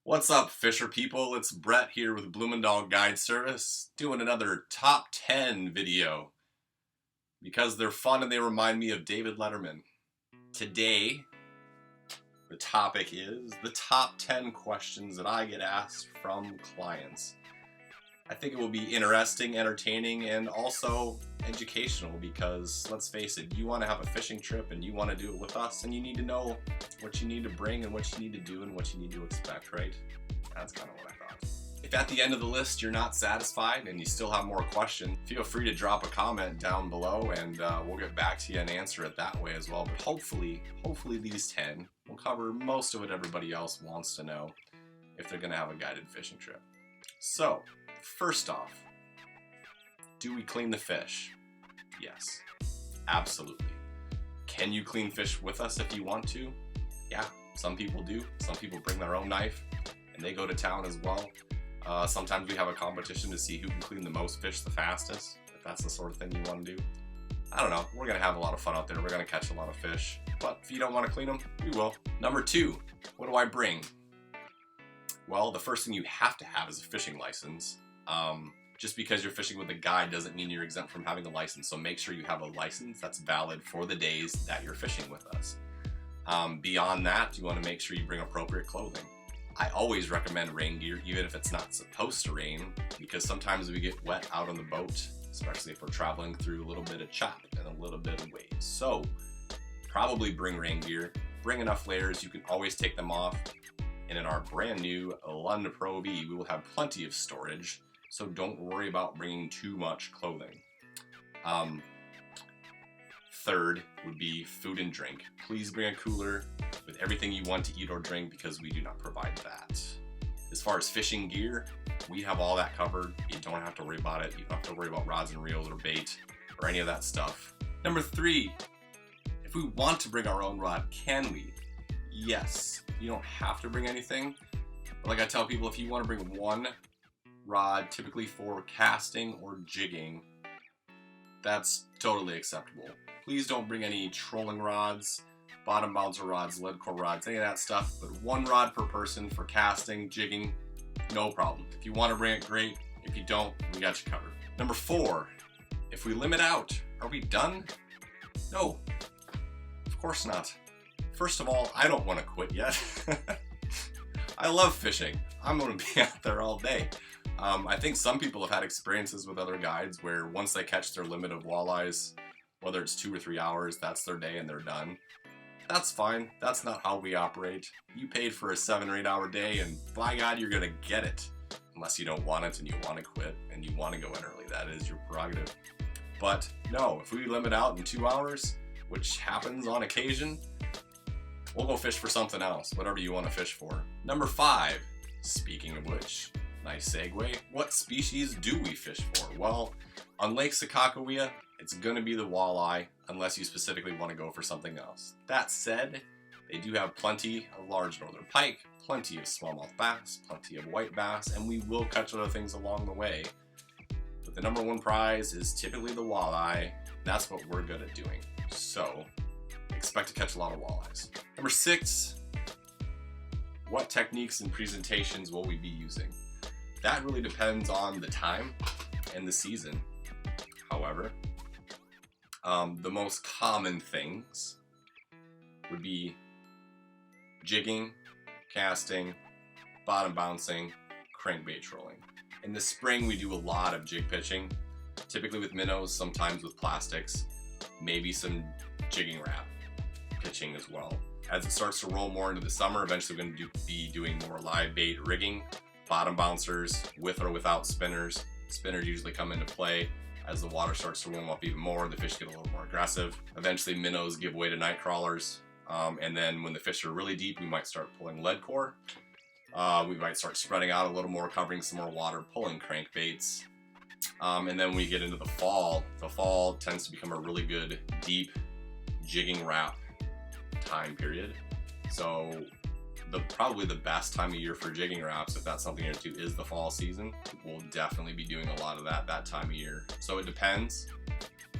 What's up, Fisher people? It's Brett here with Bloemendaal Guide Service, doing another top 10 video because they're fun and they remind me of David Letterman. Today, the topic is the top 10 questions that I get asked from clients. I think it will be interesting, entertaining, and also educational because, let's face it, you want to have a fishing trip and you want to do it with us, and you need to know what you need to bring and what you need to do and what you need to expect, right? That's kind of what I thought. If at the end of the list you're not satisfied and you still have more questions, feel free to drop a comment down below and we'll get back to you and answer it that way as well. But hopefully these 10 will cover most of what everybody else wants to know if they're going to have a guided fishing trip. So, first off, do we clean the fish? Yes, absolutely. Can you clean fish with us if you want to? Yeah, some people do. Some people bring their own knife and they go to town as well. Sometimes we have a competition to see who can clean the most fish the fastest, if that's the sort of thing you want to do. I don't know, we're going to have a lot of fun out there. We're going to catch a lot of fish, but if you don't want to clean them, we will. Number 2, what do I bring? Well, the first thing you have to have is a fishing license. Just because you're fishing with a guide doesn't mean you're exempt from having a license, so make sure you have a license that's valid for the days that you're fishing with us. Beyond that, you want to make sure you bring appropriate clothing. I always recommend rain gear, even if it's not supposed to rain, because sometimes we get wet out on the boat, especially if we're traveling through a little bit of chop and a little bit of waves. So probably bring rain gear, bring enough layers, you can always take them off. And in our brand new Lund Pro V, we will have plenty of storage, so don't worry about bringing too much clothing. Third would be food and drink. Please bring a cooler with everything you want to eat or drink because we do not provide that. As far as fishing gear, we have all that covered. You don't have to worry about it. You don't have to worry about rods and reels or bait or any of that stuff. Number 3, if we want to bring our own rod, can we? Yes. You don't have to bring anything. But like I tell people, if you want to bring one rod, typically for casting or jigging, that's totally acceptable. Please don't bring any trolling rods, bottom bouncer rods, lead core rods, any of that stuff, but one rod per person for casting, jigging, no problem. If you want to bring it, great. If you don't, we got you covered. Number 4, if we limit out, are we done? No, of course not. First of all, I don't want to quit yet. I love fishing. I'm going to be out there all day. I think some people have had experiences with other guides where once they catch their limit of walleyes, whether it's 2 or 3 hours, that's their day and they're done. That's fine. That's not how we operate. You paid for a 7 or 8 hour day and by God, you're going to get it. Unless you don't want it and you want to quit and you want to go in early. That is your prerogative. But no, if we limit out in 2 hours, which happens on occasion, we'll go fish for something else, whatever you want to fish for. Number 5, speaking of which, nice segue, what species do we fish for? Well, on Lake Sakakawea, it's going to be the walleye, unless you specifically want to go for something else. That said, they do have plenty of large northern pike, plenty of smallmouth bass, plenty of white bass, and we will catch other things along the way. But the number 1 prize is typically the walleye. That's what we're good at doing. So, expect to catch a lot of walleyes. Number 6, what techniques and presentations will we be using? That really depends on the time and the season. However, the most common things would be jigging, casting, bottom bouncing, crankbait trolling. In the spring, we do a lot of jig pitching, typically with minnows, sometimes with plastics, maybe some jigging wrap pitching as well. As it starts to roll more into the summer, eventually we're going to be doing more live bait rigging, bottom bouncers with or without spinners. Spinners usually come into play as the water starts to warm up even more, the fish get a little more aggressive. Eventually minnows give way to night crawlers, and then when the fish are really deep, we might start pulling lead core. We might start spreading out a little more, covering some more water, pulling crankbaits. And then we get into the fall tends to become a really good deep jigging wrap time period. So probably the best time of year for jigging wraps, if that's something you're into, is the fall season. We'll definitely be doing a lot of that time of year. So it depends.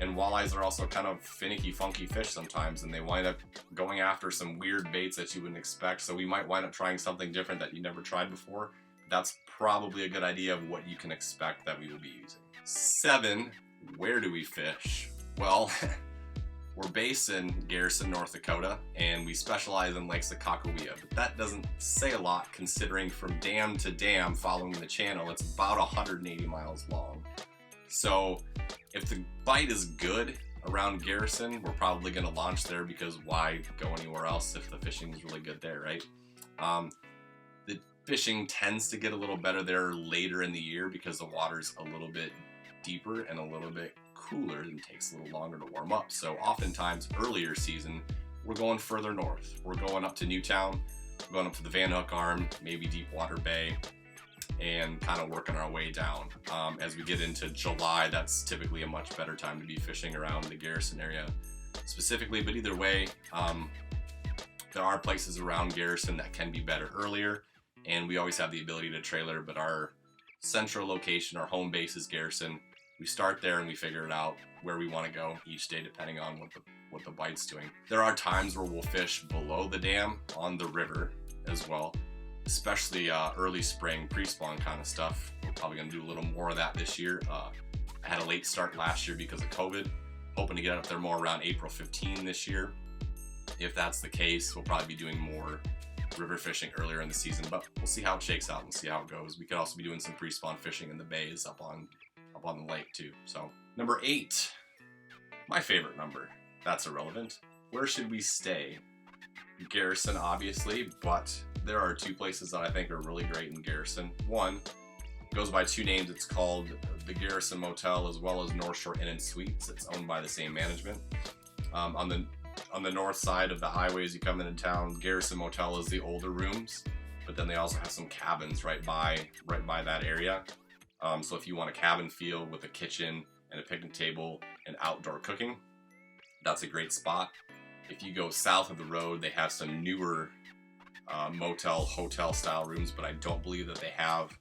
And walleyes are also kind of finicky, funky fish sometimes, and they wind up going after some weird baits that you wouldn't expect. So we might wind up trying something different that you never tried before. That's probably a good idea of what you can expect that we will be using. 7, where do we fish? Well, we're based in Garrison, North Dakota, and we specialize in Lake Sakakawea, but that doesn't say a lot considering from dam to dam following the channel, it's about 180 miles long. So if the bite is good around Garrison, we're probably going to launch there because why go anywhere else if the fishing is really good there, right? The fishing tends to get a little better there later in the year because the water's a little bit deeper and a little bit cooler and takes a little longer to warm up. So oftentimes earlier season, we're going further north. We're going up to Newtown, we're going up to the Van Hook Arm, maybe Deepwater Bay, and kind of working our way down. As we get into July, that's typically a much better time to be fishing around the Garrison area specifically, but either way, there are places around Garrison that can be better earlier, and we always have the ability to trailer, but our central location, our home base is Garrison. We start there and we figure it out where we want to go each day depending on what the bite's doing. There are times where we'll fish below the dam on the river as well, especially early spring, pre-spawn kind of stuff. We're probably going to do a little more of that this year. I had a late start last year because of COVID. Hoping to get up there more around April 15 this year. If that's the case, we'll probably be doing more river fishing earlier in the season, but we'll see how it shakes out and see how it goes. We could also be doing some pre-spawn fishing in the bays up on the lake too. So number 8, my favorite number. That's irrelevant. Where should we stay? Garrison, obviously, but there are 2 places that I think are really great in Garrison. One goes by 2 names. It's called the Garrison Motel as well as North Shore Inn and Suites. It's owned by the same management. On the north side of the highway as you come into town, Garrison Motel is the older rooms, but then they also have some cabins right by that area. So if you want a cabin feel with a kitchen and a picnic table and outdoor cooking, that's a great spot. If you go south of the road, they have some newer motel, hotel style rooms, but I don't believe that they have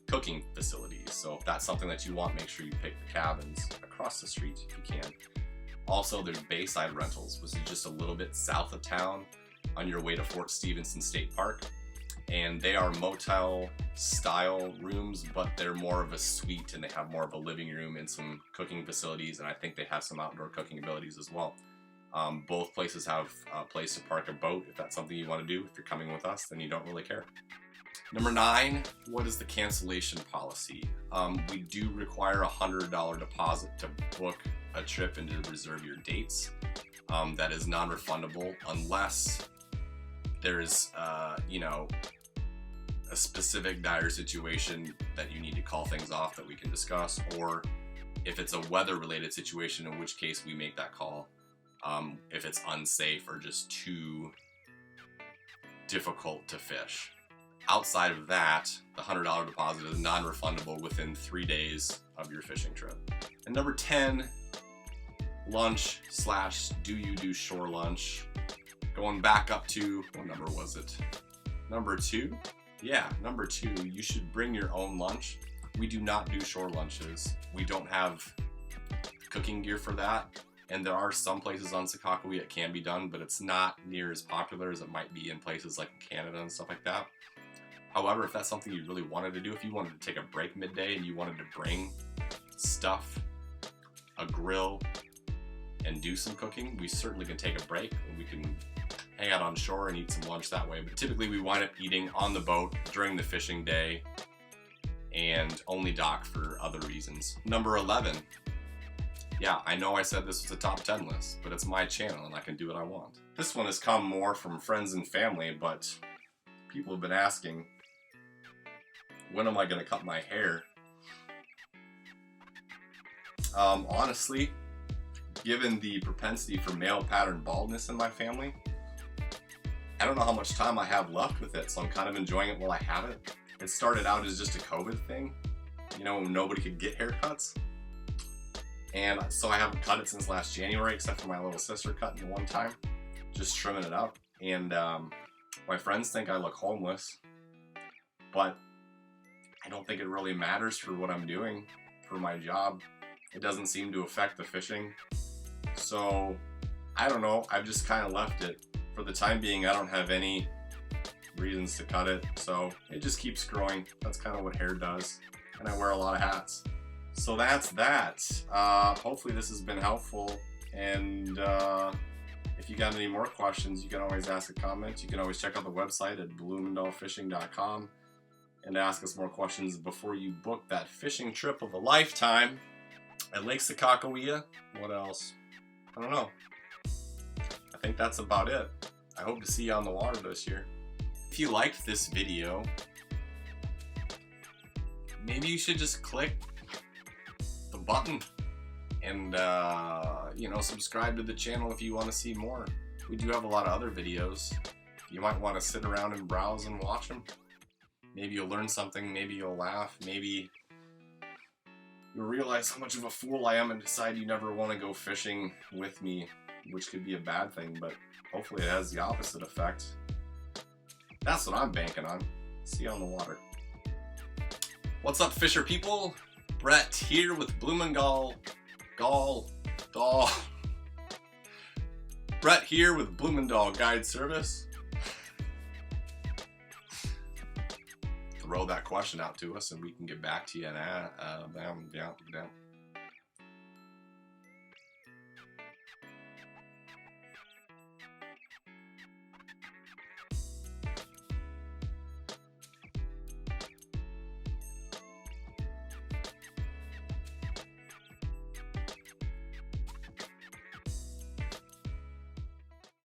cooking facilities. So if that's something that you want, make sure you pick the cabins across the street if you can. Also, there's Bayside Rentals, which is just a little bit south of town on your way to Fort Stevenson State Park. And they are motel style rooms, but they're more of a suite and they have more of a living room and some cooking facilities, and I think they have some outdoor cooking abilities as well. Both places have a place to park a boat if that's something you want to do. If you're coming with us, then you don't really care. Number 9, what is the cancellation policy? We do require a $100 deposit to book a trip and to reserve your dates. That is non-refundable unless there is, a specific dire situation that you need to call things off that we can discuss, or if it's a weather-related situation, in which case we make that call. If it's unsafe or just too difficult to fish. Outside of that, the $100 deposit is non-refundable within 3 days of your fishing trip. And number 10, lunch / do you do shore lunch? Going back up to, what number was it? Number 2? Yeah, number 2, you should bring your own lunch. We do not do shore lunches. We don't have cooking gear for that. And there are some places on Sakakawea it can be done, but it's not near as popular as it might be in places like Canada and stuff like that. However, if that's something you really wanted to do, if you wanted to take a break midday and you wanted to bring stuff, a grill, and do some cooking, we certainly can take a break and we can hang out on shore and eat some lunch that way. But typically we wind up eating on the boat during the fishing day and only dock for other reasons. Number 11. Yeah, I know I said this was a top 10 list, but it's my channel and I can do what I want. This one has come more from friends and family, but people have been asking, when am I going to cut my hair? Honestly, given the propensity for male pattern baldness in my family, I don't know how much time I have left with it, so I'm kind of enjoying it while I have it. It started out as just a COVID thing, when nobody could get haircuts. And so I haven't cut it since last January, except for my little sister cutting it one time, just trimming it up. And my friends think I look homeless, but I don't think it really matters for what I'm doing for my job. it doesn't seem to affect the fishing. So I don't know, I've just kind of left it. For the time being, I don't have any reasons to cut it, so it just keeps growing. That's kind of what hair does, and I wear a lot of hats. So that's that. Hopefully this has been helpful, and if you got any more questions, you can always ask a comment. You can always check out the website at bloemendaalfishing.com and ask us more questions before you book that fishing trip of a lifetime at Lake Sakakawea. What else? I don't know. I think that's about it. I hope to see you on the water this year. If you liked this video, maybe you should just click the button and you know, subscribe to the channel if you want to see more. We do have a lot of other videos. You might want to sit around and browse and watch them. Maybe you'll learn something, maybe you'll laugh, maybe you'll realize how much of a fool I am and decide you never want to go fishing with me, which could be a bad thing, but hopefully it has the opposite effect. That's what I'm banking on. See you on the water. What's up, fisher people? Brett here with Bloemendaal. Brett here with Bloemendaal Guide Service. Throw that question out to us and we can get back to you. And